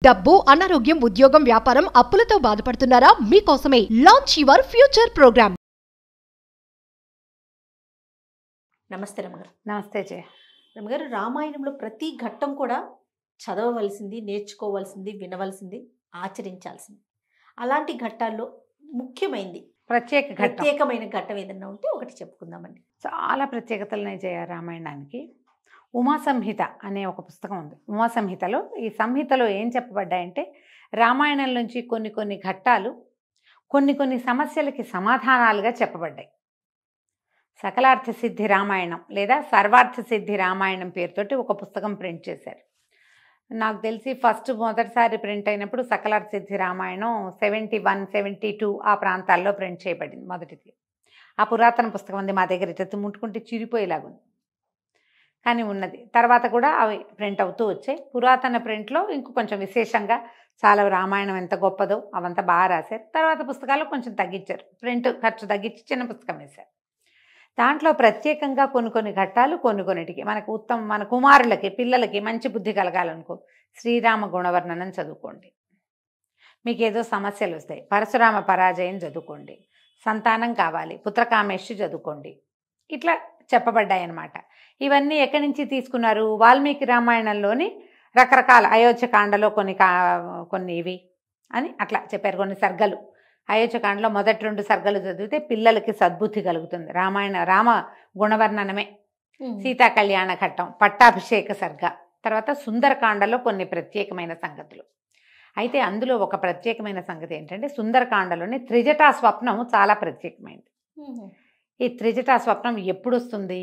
డబ్బు, అనారోగ్యం, ఉద్యోగం, వ్యాపారం, అప్పులతో బాధపడుతున్నారా? మీకోసమే లాంచ్ యువర్ ఫ్యూచర్ ప్రోగ్రామ్. నమస్తే రమగారు. నమస్తే జయ. రమగారు, రామాయణంలో ప్రతి ఘట్టం కూడా చదవవలసింది, నేర్చుకోవాల్సింది, వినవలసింది, ఆచరించాల్సింది. అలాంటి ఘట్టాల్లో ముఖ్యమైనది ప్రత్యేకమైన ఘట్టం ఏదన్నా ఉంటే ఒకటి చెప్పుకుందామండి. చాలా ప్రత్యేకతలున్నాయి జయ రామాయణానికి. ఉమా సంహిత అనే ఒక పుస్తకం ఉంది. ఉమా సంహితలో ఈ సంహితలో ఏం చెప్పబడ్డాయంటే రామాయణం నుంచి కొన్ని ఘట్టాలు కొన్ని సమస్యలకి సమాధానాలుగా చెప్పబడ్డాయి. సకలార్థ సిద్ధి రామాయణం లేదా సర్వార్థ సిద్ధి రామాయణం పేరుతోటి ఒక పుస్తకం ప్రింట్ చేశారు. నాకు తెలిసి మొదటిసారి ప్రింట్ అయినప్పుడు సకలార్థ సిద్ధి రామాయణం 71, 72 ఆ ప్రాంతాల్లో ప్రింట్ చేయబడింది మొదటిది. ఆ పురాతన పుస్తకం ఉంది మా దగ్గర, ఇటు ముట్టుకుంటే చిరిపోయేలాగుంది కానీ ఉన్నది. తర్వాత కూడా అవి ప్రింట్ అవుతూ వచ్చాయి. పురాతన ప్రింట్లో ఇంకో కొంచెం విశేషంగా చాలా రామాయణం ఎంత గొప్పదో అవంతా బాగా రాశారు. తర్వాత పుస్తకాలు కొంచెం తగ్గించారు, ప్రింట్ ఖర్చు తగ్గించి చిన్న పుస్తకం వేశారు. దాంట్లో ప్రత్యేకంగా కొన్ని ఘట్టాలు కొన్నిటికి మన కుమారులకి, పిల్లలకి మంచి బుద్ధి కలగాలనుకో శ్రీరామ గుణవర్ణనం చదువుకోండి. మీకు ఏదో సమస్యలు వస్తాయి, పరశురామ పరాజయం చదువుకోండి. సంతానం కావాలి, పుత్రకామేష్టి చదువుకోండి. ఇట్లా చెప్పబడ్డాయి అన్నమాట. ఇవన్నీ ఎక్కడి నుంచి తీసుకున్నారు? వాల్మీకి రామాయణంలోని రకరకాల అయోధ్యకాండలో కొన్ని ఇవి అని అట్లా చెప్పారు. కొన్ని సర్గలు అయోధ్యకాండలో మొదటి 2 సర్గలు చదివితే పిల్లలకి సద్బుద్ధి కలుగుతుంది. రామ గుణవర్ణనమే. సీతా కళ్యాణ ఘట్టం, పట్టాభిషేక సర్గ, తర్వాత సుందరకాండలో కొన్ని ప్రత్యేకమైన సంగతులు. అయితే అందులో ఒక ప్రత్యేకమైన సంగతి ఏంటంటే సుందరకాండలోని త్రిజటా స్వప్నం చాలా ప్రత్యేకమైనది. ఈ త్రిజటా స్వప్నం ఎప్పుడు వస్తుంది?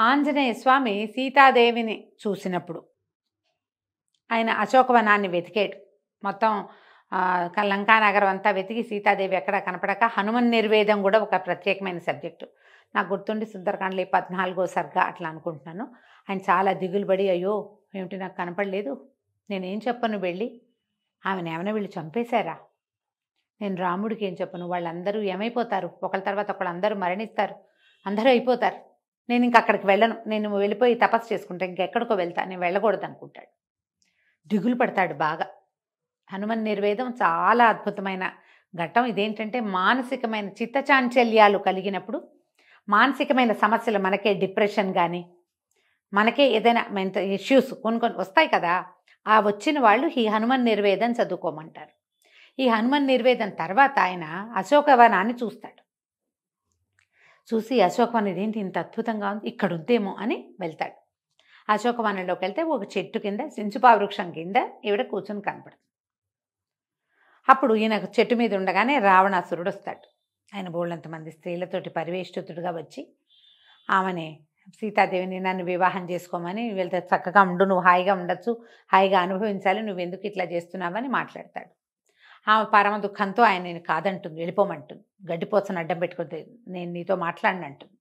ఆంజనేయ స్వామి సీతాదేవిని చూసినప్పుడు ఆయన అశోకవనాన్ని వెతికాడు. మొత్తం లంకానగరం అంతా వెతికి సీతాదేవి ఎక్కడ కనపడక హనుమన్ నిర్వేదం కూడా ఒక ప్రత్యేకమైన సబ్జెక్టు. నాకు గుర్తుండి సుందరకాండలో 14వ సర్గ అట్లా అనుకుంటున్నాను. ఆయన చాలా దిగులు పడి, అయ్యో ఏమిటి నాకు కనపడలేదు, నేనేం చెప్పను వెళ్ళి, ఆమెను ఏమైనా వీళ్ళు చంపేశారా, నేను రాముడికి ఏం చెప్పను, వాళ్ళందరూ ఏమైపోతారు, ఒకళ్ళ తర్వాత ఒకళ్ళు అందరూ మరణిస్తారు, అందరూ అయిపోతారు, నేను ఇంక అక్కడికి వెళ్ళను, నేను వెళ్ళిపోయి తపస్సు చేసుకుంటా, ఇంకెక్కడికో వెళ్తా, నేను వెళ్ళకూడదు అనుకుంటాడు. దిగులు పడతాడు బాగా. హనుమన్ నిర్వేదం చాలా అద్భుతమైన ఘట్టం. ఇదేంటంటే మానసికమైన చిత్తచాంచల్యాలు కలిగినప్పుడు, మానసికమైన సమస్యలు, మనకే డిప్రెషన్ కానీ మనకే ఏదైనా మెంటల్ ఇష్యూస్ కొన్ని వస్తాయి కదా, ఆ వచ్చిన వాళ్ళు ఈ హనుమన్ నిర్వేదం చదువుకోమంటారు. ఈ హనుమన్ నిర్వేదం తర్వాత ఆయన అశోకవనాన్ని చూస్తాడు. చూసి అశోకవనం ఇదేంటి ఇంత అద్భుతంగా ఉంది, ఇక్కడ ఉందేమో అని వెళ్తాడు. అశోకవనంలోకి వెళ్తే ఒక చెట్టు కింద, సించుపా వృక్షం కింద ఈవిడ కూర్చొని కనపడుతుంది. అప్పుడు ఈయన చెట్టు మీద ఉండగానే రావణాసురుడు వస్తాడు. ఆయన బోళ్ళంతమంది స్త్రీలతోటి పరివేష్టితుడుగా వచ్చి ఆమెని, సీతాదేవిని నన్ను వివాహం చేసుకోమని, వెళ్తే చక్కగా ఉండు, నువ్వు హాయిగా ఉండొచ్చు, హాయిగా అనుభవించాలి, నువ్వెందుకు ఇట్లా చేస్తున్నావని మాట్లాడతాడు. ఆమె పరమ దుఃఖంతో ఆయన నేను కాదంటుంది, వెళ్ళిపోమంటుంది, గడ్డిపోసను అడ్డం పెట్టుకుంటే నేను నీతో మాట్లాడినంటుంది.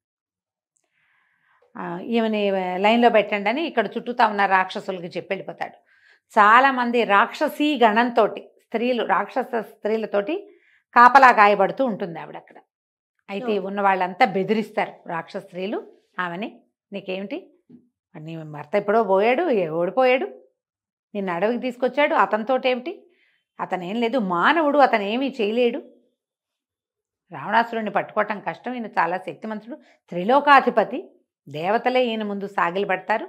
ఈమెని లైన్లో పెట్టండి అని ఇక్కడ చుట్టూతా ఉన్న రాక్షసులకి చెప్పి వెళ్ళిపోతాడు. చాలామంది రాక్షసీ గణంతో రాక్షస స్త్రీలతోటి కాపలా గాయపడుతూ ఉంటుంది ఆవిడ అక్కడ. అయితే ఉన్న వాళ్ళంతా బెదిరిస్తారు రాక్షస స్త్రీలు ఆమెని, నీకేమిటి, నీ భర్త ఎప్పుడో పోయాడు, ఓడిపోయాడు, నిన్ను అడవికి తీసుకొచ్చాడు, అతనితోటేమిటి, అతనేం లేదు, మానవుడు, అతను ఏమీ చేయలేడు, రావణాసురుడిని పట్టుకోవటం కష్టం, ఈయన చాలా శక్తిమంతుడు, త్రిలోకాధిపతి, దేవతలే ఈయన ముందు సాగిలపడతారు,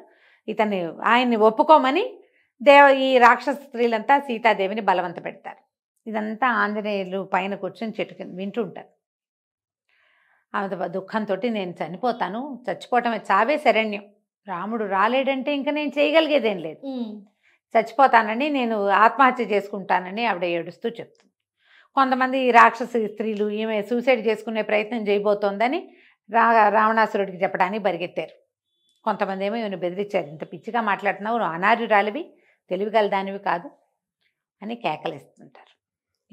ఆయన్ని ఒప్పుకోమని ఈ రాక్షస స్త్రీలంతా సీతాదేవిని బలవంత పెడతారు. ఇదంతా ఆంజనేయులు పైన కూర్చొని చెట్టు కింద వింటూ ఉంటారు. ఆమె దుఃఖంతో నేను చనిపోతాను, చచ్చిపోవటమే, చావే శరణ్యం, రాముడు రాలేడంటే ఇంకా నేను చేయగలిగేదేం లేదు, చచ్చిపోతానని, నేను ఆత్మహత్య చేసుకుంటానని ఆవిడ ఏడుస్తూ చెప్తుంది. కొంతమంది రాక్షస స్త్రీలు ఈమె సూసైడ్ చేసుకునే ప్రయత్నం చేయబోతోందని రావణాసురుడికి చెప్పడానికి పరిగెత్తారు. కొంతమంది ఏమో ఈమెను బెదిరించారు, ఇంత పిచ్చిగా మాట్లాడుతున్నావు, అనార్యురాలివి, తెలివిగల దానివి కాదు అని కేకలేస్తుంటారు.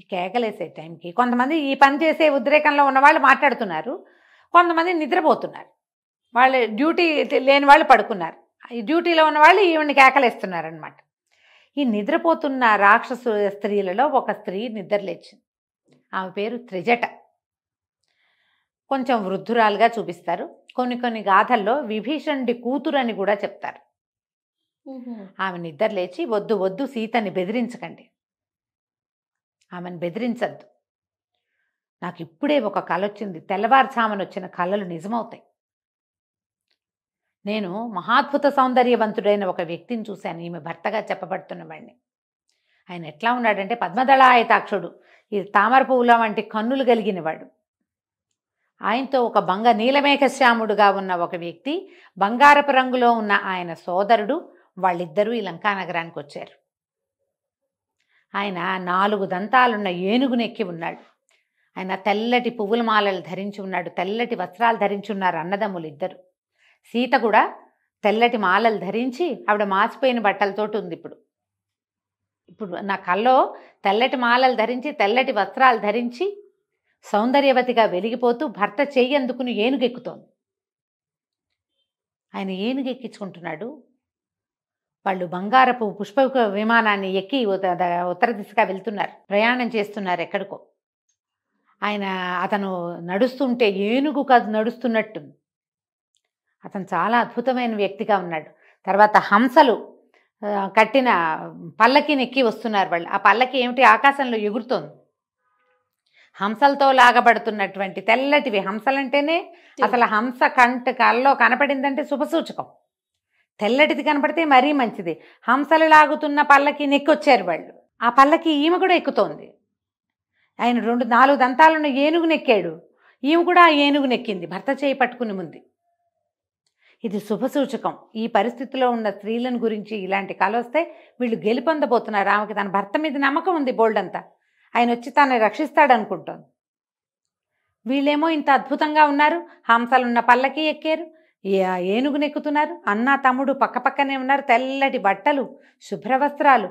ఈ కేకలేసే టైంకి కొంతమంది ఈ పని చేసే ఉద్రేకంలో ఉన్న వాళ్ళు మాట్లాడుతున్నారు, కొంతమంది నిద్రపోతున్నారు, వాళ్ళు డ్యూటీ లేని వాళ్ళు పడుకున్నారు, ఈ డ్యూటీలో ఉన్న వాళ్ళు ఈవిని కేకలేస్తున్నారు అనమాట. ఈ నిద్రపోతున్న రాక్షస స్త్రీలలో ఒక స్త్రీ నిద్రలేచింది. ఆమె పేరు త్రిజట. కొంచెం వృద్ధురాలుగా చూపిస్తారు. కొన్ని గాథల్లో విభీషణుడి కూతురు అని కూడా చెప్తారు. ఆమె నిద్ర లేచి, వద్దు వద్దు సీతని బెదిరించకండి, ఆమెను బెదిరించద్దు, నాకు ఇప్పుడే ఒక కల వచ్చింది, తెల్లవారుజామున వచ్చిన కళలు నిజమవుతాయి, నేను మహాద్భుత సౌందర్యవంతుడైన ఒక వ్యక్తిని చూశాను, ఈమె భర్తగా చెప్పబడుతున్నవాడిని. ఆయన ఎట్లా ఉన్నాడంటే పద్మదళాయతాక్షుడు, ఈ తామర పువ్వుల వంటి కన్నులు కలిగినవాడు. ఆయనతో ఒక నీలమేఘశ్యాముడుగా ఉన్న ఒక వ్యక్తి, బంగారపు రంగులో ఉన్న ఆయన సోదరుడు, వాళ్ళిద్దరూ ఈ లంకా నగరానికి వచ్చారు. ఆయన 4 దంతాలున్న ఏనుగునెక్కి ఉన్నాడు. ఆయన తెల్లటి పువ్వుల మాలలు ధరించి ఉన్నాడు, తెల్లటి వస్త్రాలు ధరించి ఉన్నారు అన్నదమ్ములు ఇద్దరు. సీత కూడా తెల్లటి మాలలు ధరించి, ఆవిడ మాసిపోయిన బట్టలతోటి ఉంది. ఇప్పుడు నా కల్లో తెల్లటి మాలలు ధరించి, తెల్లటి వస్త్రాలు ధరించి, సౌందర్యవతిగా వెలిగిపోతూ భర్త చెయ్యి అందుకుని ఏనుగెక్కుతోంది. ఆయన ఏనుగెక్కించుకుంటున్నాడు. వాళ్ళు బంగారపు పుష్ప విమానాన్ని ఎక్కి ఉత్తర దిశగా వెళ్తున్నారు, ప్రయాణం చేస్తున్నారు ఎక్కడికో. అతను నడుస్తుంటే ఏనుగు కాదు నడుస్తున్నట్టు. అతను చాలా అద్భుతమైన వ్యక్తిగా ఉన్నాడు. తర్వాత హంసలు కట్టిన పల్లకిని ఎక్కి వస్తున్నారు వాళ్ళు. ఆ పల్లకి ఏమిటి, ఆకాశంలో ఎగురుతోంది. హంసలతో లాగబడుతున్నటువంటి తెల్లటివి. హంసలంటేనే అసలు హంస కల్లో కనపడిందంటే శుభసూచకం. తెల్లటిది కనపడితే మరీ మంచిది. హంసలు లాగుతున్న పల్లకి నెక్కొచ్చారు వాళ్ళు. ఆ పల్లకి ఈమె కూడా ఎక్కుతోంది. ఆయన 4 దంతాలున్న ఏనుగు నెక్కాడు, ఈమె కూడా ఆ ఏనుగు నెక్కింది భర్త చేయి పట్టుకుని ముందు. ఇది శుభసూచకం. ఈ పరిస్థితిలో ఉన్న స్త్రీలను గురించి ఇలాంటి కళ వస్తే వీళ్ళు గెలుపొందబోతున్నారు. ఆమెకి తన భర్త మీద నమ్మకం ఉంది బోల్డంతా, ఆయన వచ్చి తనని రక్షిస్తాడనుకుంటోంది. వీళ్ళేమో ఇంత అద్భుతంగా ఉన్నారు, హంసలున్న పల్లకి ఎక్కారు, ఏనుగు నెక్కుతున్నారు. అన్న తమ్ముడు పక్కపక్కనే ఉన్నారు, తెల్లటి బట్టలు, శుభ్రవస్త్రాలు,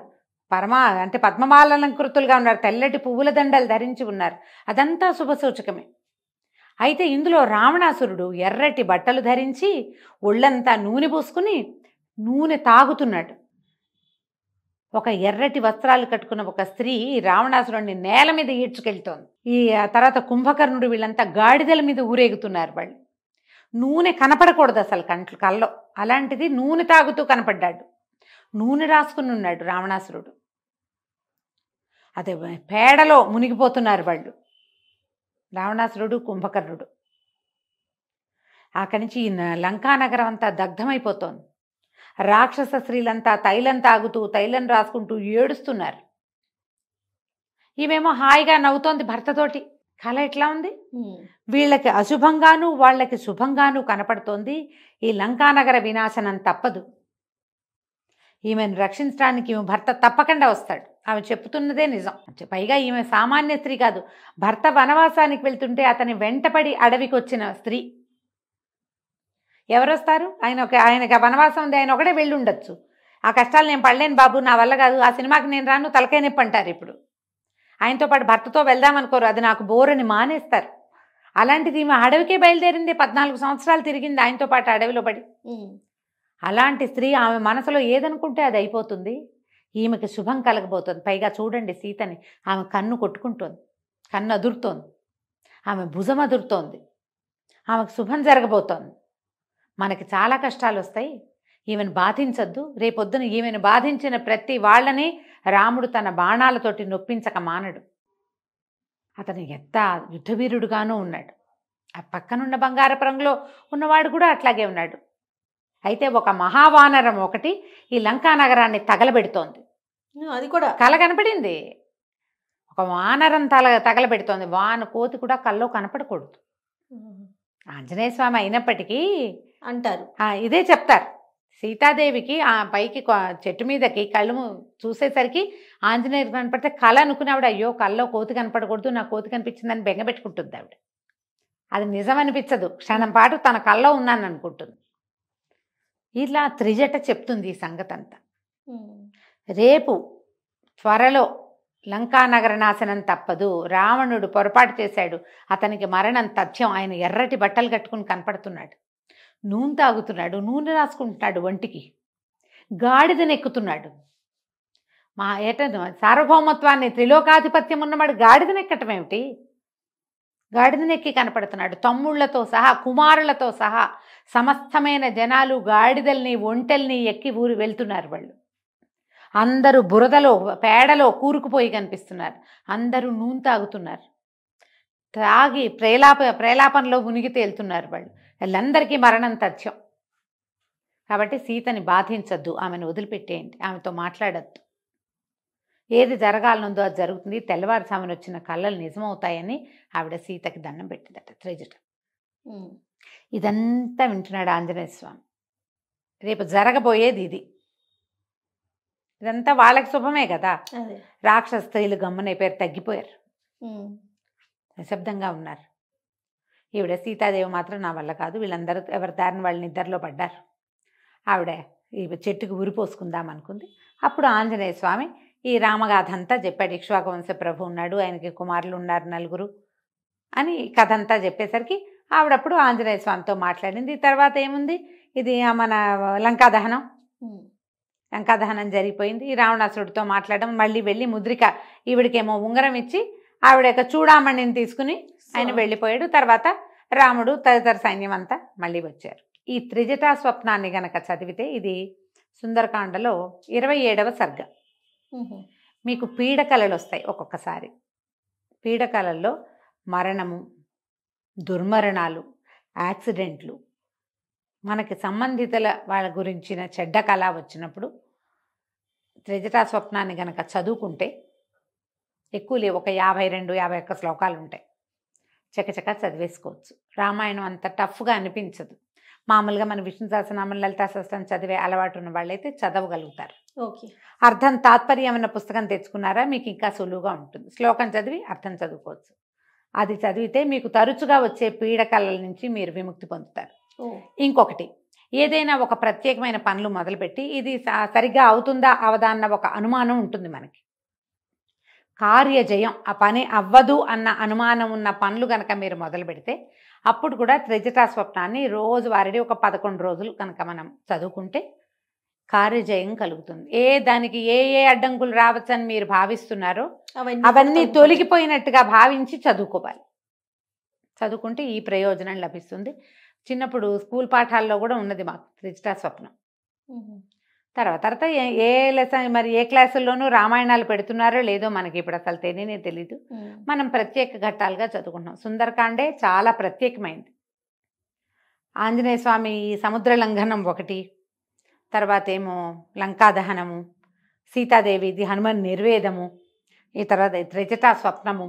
అంటే పద్మమాలంకృతులుగా ఉన్నారు, తెల్లటి పువ్వుల దండలు ధరించి ఉన్నారు. అదంతా శుభసూచకమే. అయితే ఇందులో రావణాసురుడు ఎర్రటి బట్టలు ధరించి ఒళ్ళంతా నూనె పూసుకుని నూనె తాగుతున్నాడు. ఒక ఎర్రటి వస్త్రాలు కట్టుకున్న ఒక స్త్రీ రావణాసురుడిని నేల మీద ఈడ్చుకెళ్తోంది. ఈ తర్వాత కుంభకర్ణుడు వీళ్ళంతా గాడిదల మీద ఊరేగుతున్నారు. వాళ్ళు నూనె కనపడకూడదు అసలు కల్లో, అలాంటిది నూనె తాగుతూ కనపడ్డాడు. నూనె రాసుకుని ఉన్నాడు రావణాసురుడు. అదే పేడలో మునిగిపోతున్నారు వాళ్ళు, రావణాసురుడు కుంభకర్ణుడు. అక్కడి నుంచి లంకా నగరం అంతా దగ్ధమైపోతోంది. రాక్షస స్త్రీలంతా తైలం తాగుతూ తైలం రాసుకుంటూ ఏడుస్తున్నారు. ఈమెమో హాయిగా నవ్వుతోంది భర్తతోటి. కళ ఎట్లా ఉంది, వీళ్ళకి అశుభంగాను వాళ్ళకి శుభంగాను కనపడుతోంది. ఈ లంకానగర వినాశనం తప్పదు, ఈమెను రక్షించడానికి ఈమె భర్త తప్పకుండా వస్తాడు. ఆమె చెప్తున్నదే నిజం. పైగా ఈమె సామాన్య స్త్రీ కాదు, భర్త వనవాసానికి వెళ్తుంటే అతని వెంటపడి అడవికి వచ్చిన స్త్రీ. ఎవరొస్తారు, ఆయనకి వనవాసం ఉంది, ఆయన ఒకటే వెళ్ళి ఉండొచ్చు. ఆ కష్టాలు నేను పడలేను బాబు, నా వల్ల కాదు, ఆ సినిమాకి నేను రాను, తలకాయ నొప్పి అంటారు. ఇప్పుడు ఆయనతో పాటు భర్తతో వెళ్దామనుకోరు, అది నాకు బోరని మానేస్తారు. అలాంటిది ఈమె అడవికే బయలుదేరింది, 14 సంవత్సరాలు తిరిగింది ఆయనతో పాటు అడవిలో పడి. అలాంటి స్త్రీ ఆమె మనసులో ఏదనుకుంటే అది అయిపోతుంది. ఈమెకి శుభం కలగబోతుంది. పైగా చూడండి సీతని, ఆమె కన్ను కొట్టుకుంటోంది, కన్ను అదురుతోంది, ఆమె భుజం అదురుతోంది, ఆమెకు శుభం జరగబోతోంది. మనకి చాలా కష్టాలు వస్తాయి, ఈమెను బాధించద్దు. రేపొద్దున ఈమెను బాధించిన ప్రతి వాళ్ళని రాముడు తన బాణాలతోటి నొప్పించక మానడు. అతను ఎంత యుద్ధవీరుడుగానూ ఉన్నాడు. ఆ పక్కనున్న బంగారపు రంగులో ఉన్నవాడు కూడా అట్లాగే ఉన్నాడు. అయితే ఒక మహావానరం ఒకటి ఈ లంకా నగరాన్ని తగలబెడుతోంది. అది కూడా కల కనపడింది. ఒక వానరం తగలబెడుతోంది. కోతి కూడా కల్లో కనపడకూడదు. ఆంజనేయ స్వామి అయినప్పటికీ అంటారు, ఇదే చెప్తారు. సీతాదేవికి ఆ పైకి చెట్టు మీదకి కళ్ళు చూసేసరికి ఆంజనేయుడు కనపడితే కళ అనుకుని ఆవిడ అయ్యో కల్లో కోతి కనపడకూడదు, నా కోతి కనిపించిందని బెంగపెట్టుకుంటుంది ఆవిడ. అది నిజం అనిపించదు, క్షణం పాటు తన కల్లో ఉన్నాను అనుకుంటుంది. ఇలా త్రిజట చెప్తుంది ఈ సంగతి అంతా. రేపు త్వరలో లంకానగర నాశనం తప్పదు. రావణుడు పొరపాటు చేశాడు, అతనికి మరణం తథ్యం. ఆయన ఎర్రటి బట్టలు కట్టుకుని కనపడుతున్నాడు, నూనె తాగుతున్నాడు, నూనె రాసుకుంటున్నాడు ఒంటికి, గాడిదనెక్కుతున్నాడు. సార్వభౌమత్వాన్ని త్రిలోకాధిపత్యం ఉన్నవాడు గాడిదనెక్కటం ఏమిటి? గాడిదనెక్కి కనపడుతున్నాడు, తమ్ముళ్లతో సహా కుమారులతో సహా సమస్తమైన జనాలు గాడిదల్ని ఒంటెల్ని ఎక్కి ఊరు వెళ్తున్నారు. వాళ్ళు అందరూ బురదలో పేడలో కూరుకుపోయి కనిపిస్తున్నారు. అందరూ నూనె తాగుతున్నారు, తాగి ప్రేలాపనలో మునిగి తేలుతున్నారు. వాళ్ళందరికీ మరణం తథ్యం. కాబట్టి సీతని బాధించద్దు, ఆమెను వదిలిపెట్టేయండి, ఆమెతో మాట్లాడద్దు. ఏది జరగాలనుందో అది జరుగుతుంది, తెల్లవారుజామున వచ్చిన కళ్ళలు నిజమవుతాయని ఆవిడ సీతకి దండం పెట్టిందట త్రిజట. ఇదంతా వింటున్నాడు ఆంజనేయ స్వామి. రేపు జరగబోయేది ఇది. ఇదంతా వాళ్ళకి శుభమే కదా. రాక్షస స్త్రీలు గమ్మునైపోయారు, తగ్గిపోయారు, నిశ్శబ్దంగా ఉన్నారు. ఈవిడ సీతాదేవి మాత్రం నా వల్ల కాదు, వీళ్ళందరూ ఎవరి దారిని వాళ్ళ నిద్రలో పడ్డారు. ఆవిడ ఈ చెట్టుకు ఉరిపోసుకుందాం అనుకుంది. అప్పుడు ఆంజనేయ స్వామి ఈ రామగాథ అంతా చెప్పాడు. ఇక్ష్వాకు వంశ ప్రభు ఉన్నాడు, ఆయనకి కుమారులు ఉన్నారు 4 అని కథ అంతా చెప్పేసరికి ఆవిడప్పుడు ఆంజనేయ స్వామితో మాట్లాడింది. తర్వాత ఏముంది, ఇది మన లంకాదహనం జరిగిపోయింది. ఈ రావణాసురుడితో మాట్లాడడం, మళ్ళీ వెళ్ళి ముద్రిక ఈవిడికేమో ఉంగరం ఇచ్చి ఆవిడ యొక్క చూడామణిని తీసుకుని ఆయన వెళ్ళిపోయాడు. తర్వాత రాముడు తదితర సైన్యం అంతా మళ్ళీ వచ్చారు. ఈ త్రిజటా స్వప్నాన్ని గనక చదివితే ఇది సుందరకాండలో 27వ సర్గ. మీకు పీడకలలు వస్తాయి ఒక్కొక్కసారి. పీడకలల్లో మరణము, దుర్మరణాలు, యాక్సిడెంట్లు, మనకి సంబంధితుల వాళ్ళ గురించిన చెడ్డ కళ వచ్చినప్పుడు త్రిజటా స్వప్నాన్ని గనక చదువుకుంటే ఎక్కువ లేవు, ఒక 52-51 శ్లోకాలు ఉంటాయి, చకచకా చదివేసుకోవచ్చు. రామాయణం అంత టఫ్గా అనిపించదు. మామూలుగా మన విష్ణు సహస్రనామం, లలితా సహస్రం చదివే అలవాటు ఉన్న వాళ్ళైతే చదవగలుగుతారు. అర్థం తాత్పర్యం అన్న పుస్తకం తెచ్చుకున్నారా మీకు ఇంకా సులువుగా ఉంటుంది. శ్లోకం చదివి అర్థం చదువుకోవచ్చు. అది చదివితే మీకు తరచుగా వచ్చే పీడకలల నుంచి మీరు విముక్తి పొందుతారు. ఇంకొకటి, ఏదైనా ఒక ప్రత్యేకమైన పనులు మొదలుపెట్టి ఇది సరిగ్గా అవుతుందా అవదా అన్న ఒక అనుమానం ఉంటుంది మనకి. కార్యజయం, ఆ పని అవ్వదు అన్న అనుమానం ఉన్న పనులు కనుక మీరు మొదలు పెడితే అప్పుడు కూడా త్రిజటా స్వప్నాన్ని రోజువారీ ఒక 11 రోజులు కనుక మనం చదువుకుంటే కార్యజయం కలుగుతుంది. దానికి ఏ అడ్డంకులు రావచ్చని మీరు భావిస్తున్నారో అవన్నీ తొలగిపోయినట్టుగా భావించి చదువుకోవాలి. చదువుకుంటే ఈ ప్రయోజనం లభిస్తుంది. చిన్నప్పుడు స్కూల్ పాఠాల్లో కూడా ఉన్నది మాకు త్రిజటా స్వప్నం. తర్వాత ఏ లెసన్ మరి ఏ క్లాసుల్లోనూ రామాయణాలు పెడుతున్నారో లేదో మనకి ఇప్పుడు అసలు తెలీదు. మనం ప్రత్యేక ఘట్టాలుగా చదువుకుంటున్నాం. సుందరకాండే చాలా ప్రత్యేకమైంది. ఆంజనేయ స్వామి సముద్ర లంఘనం ఒకటి, తర్వాత ఏమో లంకాదహనము, సీతాదేవిది హనుమన్ నిర్వేదము, ఈ తర్వాత త్రిజటా స్వప్నము,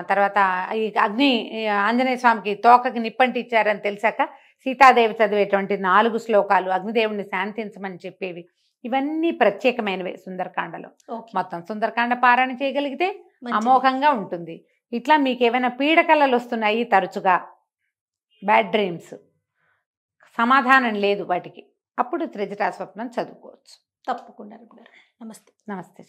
తర్వాత ఈ ఆంజనేయ స్వామికి తోకకి నిప్పంటి ఇచ్చారని తెలిసాక సీతాదేవి చదివేటువంటి 4 శ్లోకాలు అగ్నిదేవుని శాంతించమని చెప్పేవి, ఇవన్నీ ప్రత్యేకమైనవే సుందరకాండలో. మొత్తం సుందరకాండ పారాయణ చేయగలిగితే అమోఘంగా ఉంటుంది. ఇట్లా మీకు ఏమైనా పీడకలలు వస్తున్నాయి తరచుగా, బ్యాడ్ డ్రీమ్స్, సమాధానం లేదు వాటికి, అప్పుడు త్రిజటా స్వప్నం చదువుకోవచ్చు. తప్పకుండా. నమస్తే. నమస్తే.